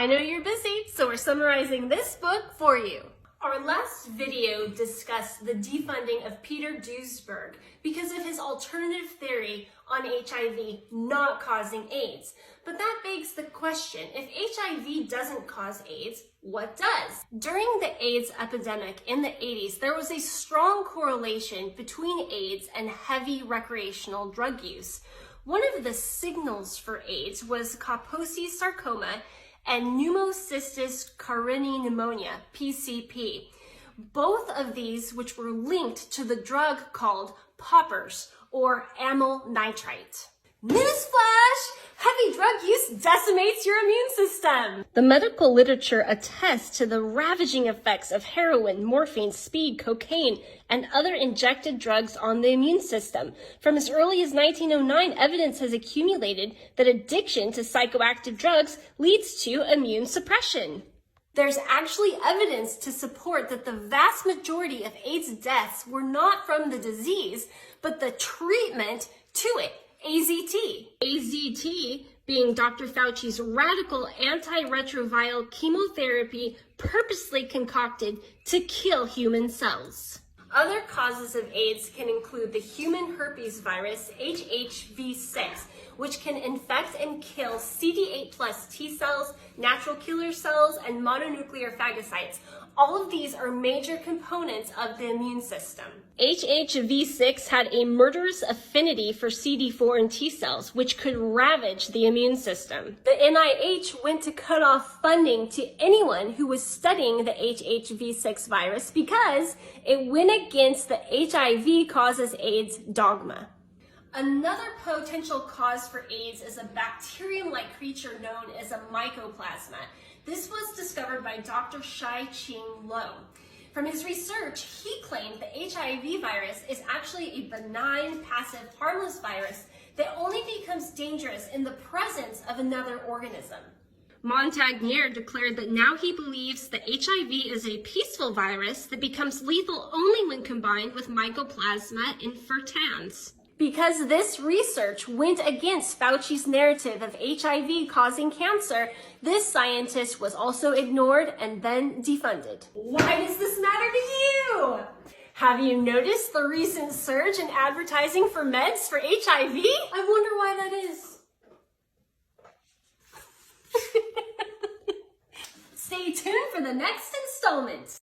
I know you're busy, so we're summarizing this book for you. Our last video discussed the defunding of Peter Duesberg because of his alternative theory on HIV not causing AIDS. But that begs the question, if HIV doesn't cause AIDS, what does? During the AIDS epidemic in the 80s, there was a strong correlation between AIDS and heavy recreational drug use. One of the signals for AIDS was Kaposi sarcoma and Pneumocystis carinii pneumonia, PCP. Both of these, which were linked to the drug called poppers or amyl nitrite. Newsflash! Heavy drug use decimates your immune system! The medical literature attests to the ravaging effects of heroin, morphine, speed, cocaine, and other injected drugs on the immune system. From as early as 1909, evidence has accumulated that addiction to psychoactive drugs leads to immune suppression. There's actually evidence to support that the vast majority of AIDS deaths were not from the disease, but the treatment to it. AZT. AZT being Dr. Fauci's radical antiretroviral chemotherapy purposely concocted to kill human cells. Other causes of AIDS can include the human herpes virus, HHV6, which can infect and kill CD8+ T cells, natural killer cells, and mononuclear phagocytes. All of these are major components of the immune system. HHV6 had a murderous affinity for CD4 and T cells, which could ravage the immune system. The NIH went to cut off funding to anyone who was studying the HHV6 virus because it went against the HIV causes AIDS dogma. Another potential cause for AIDS is a bacterium-like creature known as a mycoplasma. This was discovered by Dr. Shai-Ching Lo. From his research, he claimed the HIV virus is actually a benign, passive, harmless virus that only becomes dangerous in the presence of another organism. Montagnier declared that now he believes that HIV is a peaceful virus that becomes lethal only when combined with Mycoplasma infectans. Because this research went against Fauci's narrative of HIV causing cancer, this scientist was also ignored and then defunded. Why does this matter to you? Have you noticed the recent surge in advertising for meds for HIV? I wonder why that is. Stay tuned for the next installment.